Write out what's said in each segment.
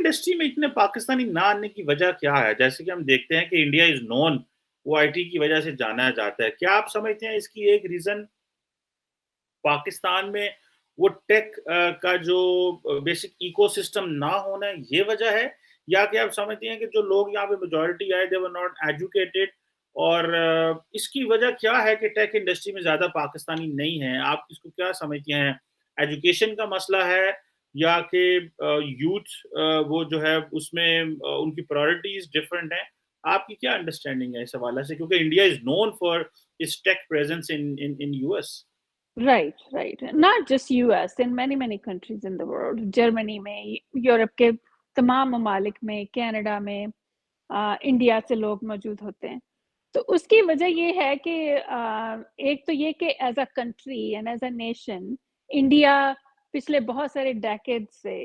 Industry में इतने पाकिस्तानी ना आने की वजह क्या है? जैसे कि हम देखते हैं कि इंडिया इज़ नोन वो आईटी की वजह से जाना जाता है। क्या आप समझते हैं इसकी एक रीज़न पाकिस्तान में वो टेक का जो बेसिक इकोसिस्टम ना होना ये वजह है? या कि आप समझती हैं कि जो लोग यहाँ पे मेजॉरिटी आए दे वर नॉट एजुकेटेड और इसकी वजह क्या है कि टेक इंडस्ट्री में ज़्यादा पाकिस्तानी नहीं हैं? आप इसको क्या समझती हैं? एजुकेशन का मसला है या कि यूथ वो जो है उसमें उनकी प्रायोरिटीज़ डिफरेंट हैं? आपकी क्या अंडरस्टैंडिंग है इस हवाले से? क्योंकि India is known for its tech presence in US. Right, right. Not just US, in many, many countries in the world. Germany में, यूरोप के तमाम ममालिक में, कनाडा में, इंडिया से लोग मौजूद होते हैं। तो उसकी वजह ये है कि एक तो ये कि as a country and as a nation, India पिछले बहुत सारे डेकेड से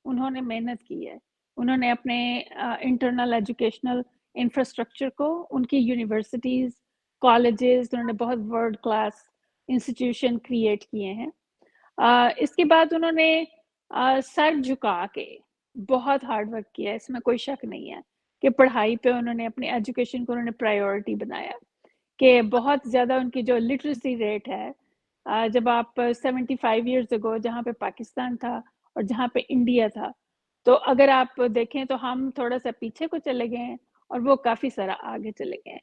उन्होंने मेहनत की है। उन्होंने अपने इंटरनल एजुकेशनल इंफ्रास्ट्रक्चर को, उनकी यूनिवर्सिटीज़, कॉलेजेस, उन्होंने बहुत वर्ल्ड क्लास इंस्टीट्यूशन क्रिएट किए हैं। इसके बाद उन्होंने सर झुका के बहुत हार्ड वर्क किया है, इसमें कोई शक नहीं है कि पढ़ाई पे उन्होंने अपनी एजुकेशन को उन्होंने प्रायोरिटी बनाया, कि बहुत ज़्यादा उनकी जो लिटरेसी रेट है, जब आप 75 ईयर्स अगो जहाँ पे पाकिस्तान था और जहाँ पे इंडिया था, तो अगर आप देखें तो हम थोड़ा सा पीछे को चले गए हैं और वो काफ़ी सारा आगे चले गए हैं।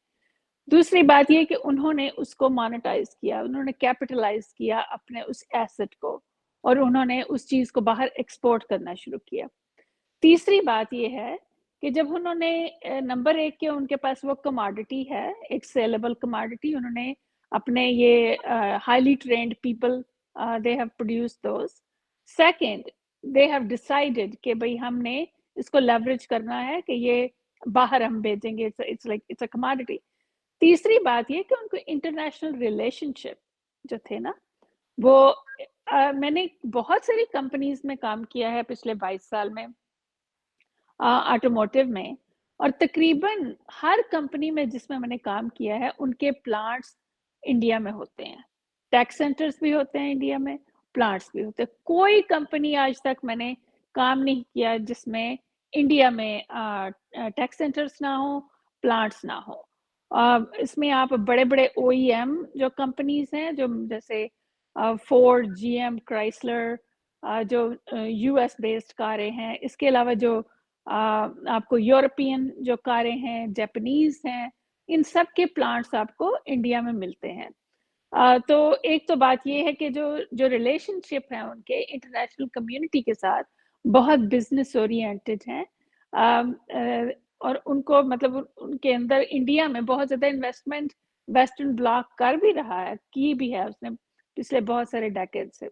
दूसरी बात ये कि उन्होंने उसको मोनेटाइज किया, उन्होंने कैपिटलाइज किया अपने उस एसेट को, और उन्होंने उस चीज़ को बाहर एक्सपोर्ट करना शुरू किया। तीसरी बात ये है कि जब उन्होंने नंबर एक के उनके पास वो कमोडिटी है, एक सेलेबल कमोडिटी, उन्होंने अपने ये highly trained people, they have produced those. Second, they have decided कि भाई हमने इसको लेवरेज करना है, कि ये बाहर हम भेजेंगे, it's like it's a commodity. तीसरी बात ये कि उनको इंटरनेशनल रिलेशनशिप जो थे ना, वो मैंने बहुत सारी कंपनीज में काम किया है पिछले 22 साल में, ऑटोमोटिव में, और तकरीबन हर कंपनी में जिसमें मैंने काम किया है, उनके प्लांट्स इंडिया में होते हैं, टेक सेंटर्स भी होते हैं इंडिया में, प्लांट्स भी होते हैं। कोई कंपनी आज तक मैंने काम नहीं किया जिसमें इंडिया में टेक सेंटर्स ना हो, प्लांट्स ना हो। इसमें आप बड़े बड़े OEM जो कंपनीज हैं, जो जैसे फोर्ड, GM, क्राइसलर, जो US बेस्ड कारें हैं, इसके अलावा जो आपको यूरोपियन जो कारें हैं, जापानीज हैं, इन सब के प्लांट्स आपको इंडिया में मिलते हैं। तो एक तो बात ये है कि जो जो रिलेशनशिप है उनके इंटरनेशनल कम्युनिटी के साथ, बहुत बिजनेस ओरिएंटेड हैं। और उनको मतलब उनके अंदर इंडिया में बहुत ज़्यादा इन्वेस्टमेंट वेस्टर्न ब्लॉक कर भी रहा है, की भी है उसने पिछले बहुत सारे डेकेड से।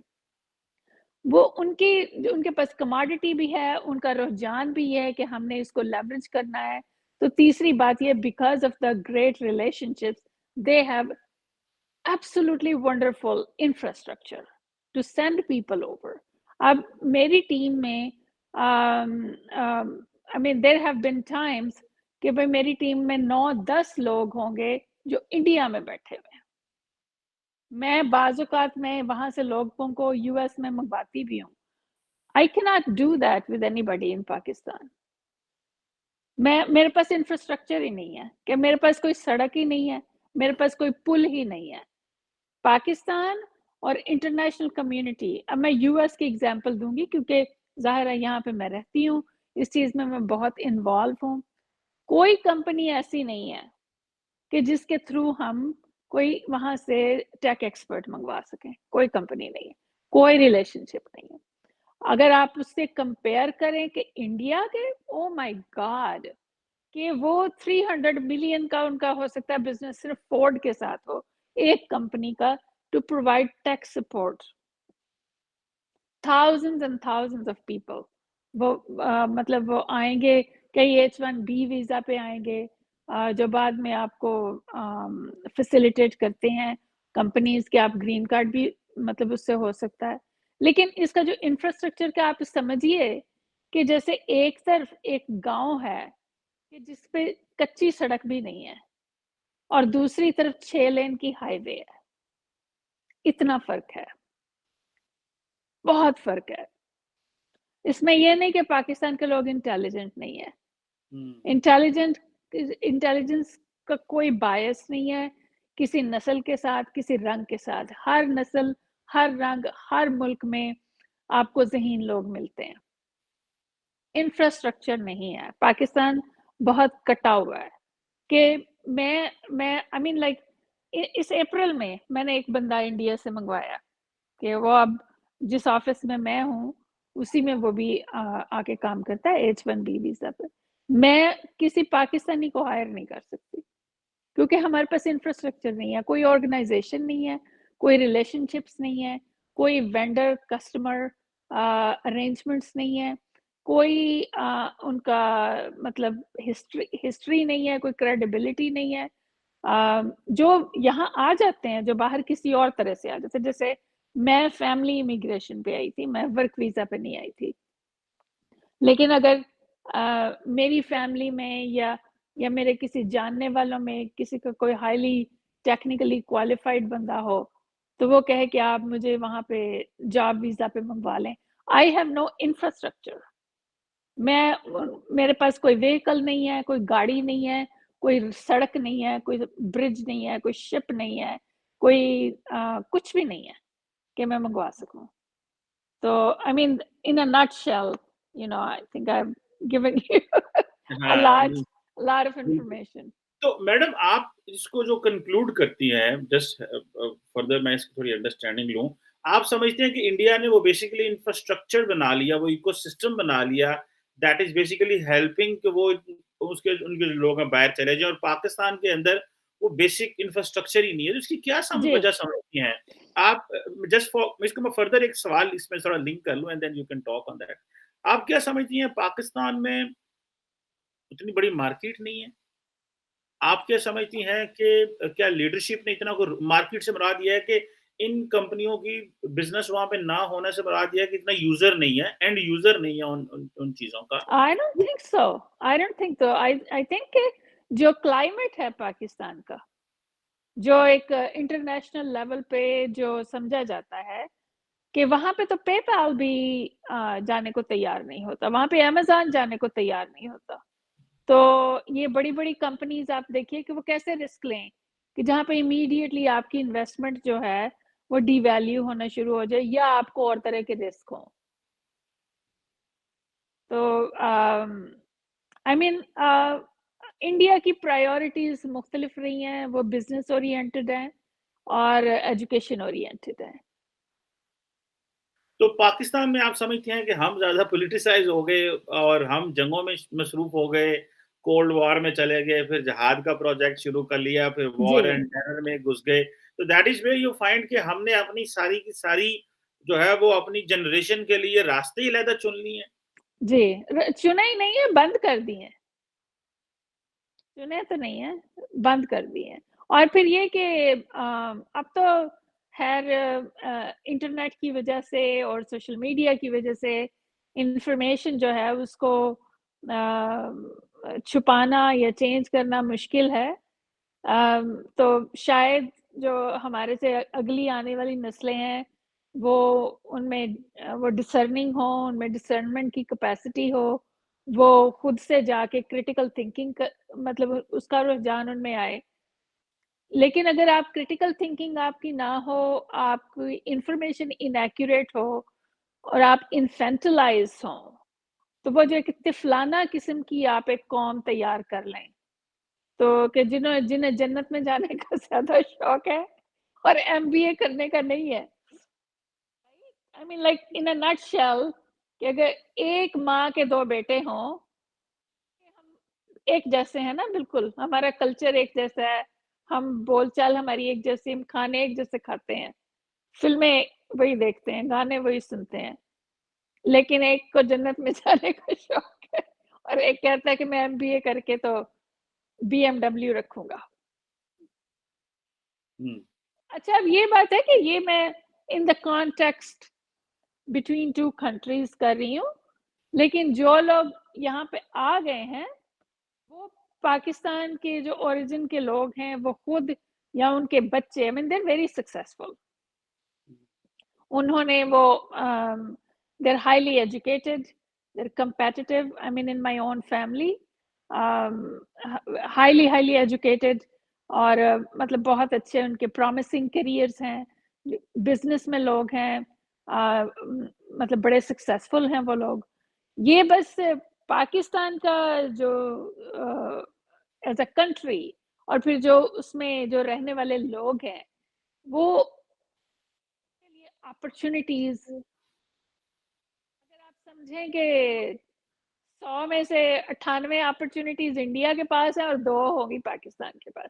वो उनके पास कमोडिटी भी है, उनका रुझान भी है कि हमने इसको लेवरेज करना है। तो तीसरी बात ये, because of the great relationships, they have absolutely wonderful infrastructure to send people over. अब मेरी टीम में I mean there have been times कि भाई मेरी टीम में 9-10 लोग होंगे जो इंडिया में बैठे हुए हैं। मैं बाज़-औक़ात में वहाँ से लोगों को यूएस में मंगवाती भी हूँ। I cannot do that with anybody in Pakistan. मेरे पास इंफ्रास्ट्रक्चर ही नहीं है, कि मेरे पास कोई सड़क ही नहीं है, मेरे पास कोई पुल ही नहीं है। पाकिस्तान और इंटरनेशनल कम्युनिटी, अब मैं यूएस की एग्जांपल दूंगी क्योंकि ज़ाहिर है यहाँ पे मैं रहती हूँ, इस चीज़ में मैं बहुत इन्वॉल्व हूँ। कोई कंपनी ऐसी नहीं है कि जिसके थ्रू हम कोई वहाँ से टेक एक्सपर्ट मंगवा सकें, कोई कंपनी नहीं है, कोई रिलेशनशिप नहीं है। अगर आप उससे कंपेयर करें कि इंडिया के, ओ माय गॉड, कि वो 300 मिलियन का उनका हो सकता है बिजनेस सिर्फ फोर्ड के साथ हो, एक कंपनी का, to provide tech support thousands and thousands of people. वो मतलब वो आएंगे, कई H1B वीजा पे आएंगे, जो बाद में आपको फैसिलिटेट करते हैं कंपनीज के, आप ग्रीन कार्ड भी मतलब उससे हो सकता है। लेकिन इसका जो इंफ्रास्ट्रक्चर का आप समझिए कि जैसे एक तरफ एक गांव है कि जिस पे कच्ची सड़क भी नहीं है, और दूसरी तरफ 6 लेन की हाईवे है। इतना फर्क है, बहुत फर्क है। इसमें ये नहीं कि पाकिस्तान के लोग इंटेलिजेंट नहीं है। हुँ। इंटेलिजेंट इंटेलिजेंस का कोई बायस नहीं है, किसी नस्ल के साथ, किसी रंग के साथ। हर नस्ल, हर रंग, हर मुल्क में आपको ज़हीन लोग मिलते हैं। इंफ्रास्ट्रक्चर नहीं है, पाकिस्तान बहुत कटा हुआ है कि मैं आई मीन लाइक इस अप्रैल में मैंने एक बंदा इंडिया से मंगवाया कि वो अब जिस ऑफिस में मैं हूँ, उसी में वो भी आके काम करता है H-1B वीज़ा पे। मैं किसी पाकिस्तानी को हायर नहीं कर सकती, क्योंकि हमारे पास इंफ्रास्ट्रक्चर नहीं है, कोई ऑर्गेनाइज़ेशन नहीं है, कोई रिलेशनशिप्स नहीं है, कोई वेंडर कस्टमर अरेंजमेंट्स नहीं है, कोई उनका मतलब हिस्ट्री हिस्ट्री नहीं है, कोई क्रेडिबिलिटी नहीं है। जो यहाँ आ जाते हैं, जो बाहर किसी और तरह से आ जाते हैं, जैसे मैं फैमिली इमिग्रेशन पे आई थी, मैं वर्क वीज़ा पे नहीं आई थी। लेकिन अगर मेरी फैमिली में या मेरे किसी जानने वालों में किसी का कोई हाईली टेक्निकली क्वालिफाइड बंदा हो, तो वो कहे कि आप मुझे वहाँ पे जॉब वीज़ा पे मंगवा लें। I have no infrastructure. मेरे पास कोई व्हीकल नहीं है, कोई गाड़ी नहीं है, कोई सड़क नहीं है, कोई ब्रिज नहीं है, कोई शिप नहीं है, कोई कुछ भी नहीं है कि मैं मंगवा सकूँ। So, I mean, in a nutshell, I think I've given you a हाँ, large, नहीं, lot of बिल्कुल। information. तो मैडम आप इसको जो कंक्लूड करती हैं जस्ट फर्दर मैं इसकी थोड़ी अंडरस्टैंडिंग लूँ। आप समझते हैं कि इंडिया ने वो बेसिकली इंफ्रास्ट्रक्चर बना लिया, वो इकोसिस्टम बना लिया दैट इज़ बेसिकली हेल्पिंग कि वो उसके उनके जो लोग हैं बाहर चले जाएँ और पाकिस्तान के अंदर वो बेसिक इंफ्रास्ट्रक्चर ही नहीं है। तो इसकी क्या जी, वजह समझती हैं? आप जस्ट फॉर इसको मैं फर्दर एक सवाल इसमें थोड़ा लिंक कर लूँ and then you can talk on that. आप क्या समझती हैं पाकिस्तान में उतनी बड़ी मार्केट नहीं है? आप क्या समझती हैं कि क्या लीडरशिप ने इतना को मार्केट से मुराद ये है कि इन कंपनियों की बिज़नेस वहाँ पे ना होने से मुराद ये है कि इतना यूज़र नहीं है, एंड यूज़र नहीं है उन चीज़ों का। I don't think so. I don't think so. I think कि जो क्लाइमेट है पाकिस्तान का, जो एक इंटरनेशनल लेवल पे जो समझा जाता है कि वहाँ पे तो पेपैल भी जाने को तैयार नहीं होता, वहाँ पे अमेज़न जाने को तैयार नहीं होता। तो ये बड़ी-बड़ी कंपनीज़ आप देखिए कि वो कैसे रिस्क लें, कि जहाँ पे इमीडिएटली आपकी इन्वेस्टमेंट जो है, वो डिवैल्यू होना शुरू हो जाए या आपको और तरह के रिस्क हों। तो आई मीन इंडिया की प्रायोरिटीज़ मुख्तलिफ रही हैं, वो बिज़नेस ओरिएंटेड हैं और एजुकेशन ओरिएंटेड हैं। तो पाकिस्तान में आप समझते हैं कि हम ज़्यादा पॉलिटिसाइज़ हो गए और हम जंगों में मसरूफ़ हो गए, कोल्ड वॉर में चले गए, फिर जिहाद का प्रोजेक्ट शुरू कर लिया, फिर जी, वॉर एंड टेरर में घुस गए। तो that is where you find कि हमने अपनी सारी की सारी जो है वो अपनी जनरेशन के लिए रास्ते ही अलहदा चुन लिए हैं। जी, चुने ही नहीं है, बंद कर दिए हैं। चुने तो नहीं है, बंद कर दिए हैं। और फिर ये कि अब तो ख़ैर इंटरनेट की वज़ह से और सोशल मीडिया की वज़ह से इन्फॉर्मेशन जो है उसको छुपाना या चेंज करना मुश्किल है। तो शायद जो हमारे से अगली आने वाली नस्लें हैं, वो उनमें वो डिसर्निंग हो, उनमें डिसर्नमेंट की कैपेसिटी हो, वो खुद से जाके क्रिटिकल थिंकिंग क मतलब उसका रुझान उनमें आए। लेकिन अगर आप क्रिटिकल थिंकिंग आपकी ना हो, आपकी इन्फॉर्मेशन इनएक्यूरेट हो और आप इन्फैंटिलाइज़ हों, तो वो जो एक तिफ़लाना किस्म की आप एक कौम तैयार कर लें। तो कि जिन्हें जन्नत में जाने का ज़्यादा शौक है और एमबीए करने का नहीं है। I mean like in a nutshell कि अगर एक माँ के 2 बेटे हों, हम एक जैसे हैं ना बिल्कुल, हमारा कल्चर एक जैसा है, हम बोलचाल हमारी एक जैसी, हम खाने एक जैसे खाते हैं, फ़िल्में वही देखते हैं, गाने वही सुनते हैं। लेकिन एक को जन्नत में जाने का शौक है और एक कहता है कि मैं एमबीए करके तो बीएमडब्ल्यू रखूँगा। हुँ। अच्छा, अब ये बात है कि ये मैं in the context between 2 countries कर रही हूँ, लेकिन जो लोग यहाँ पे आ गए हैं, वो पाकिस्तान के जो ओरिजिन के लोग हैं, वो खुद या उनके बच्चे I mean they are very successful. उन्होंने वो they are highly educated, they're competitive. I mean, in my own family, highly educated और मतलब बहुत अच्छे उनके प्रॉमिसिंग करियर्स हैं, बिजनेस में लोग हैं, मतलब बड़े सक्सेसफुल हैं वो लोग। ये बस पाकिस्तान का जो एज अ कंट्री और फिर जो उसमें जो रहने वाले लोग हैं, वो के लिए अपॉर्चुनिटीज, अगर आप समझें कि 100 में से 98 अपॉर्चुनिटीज इंडिया के पास है और 2 होंगी पाकिस्तान के पास।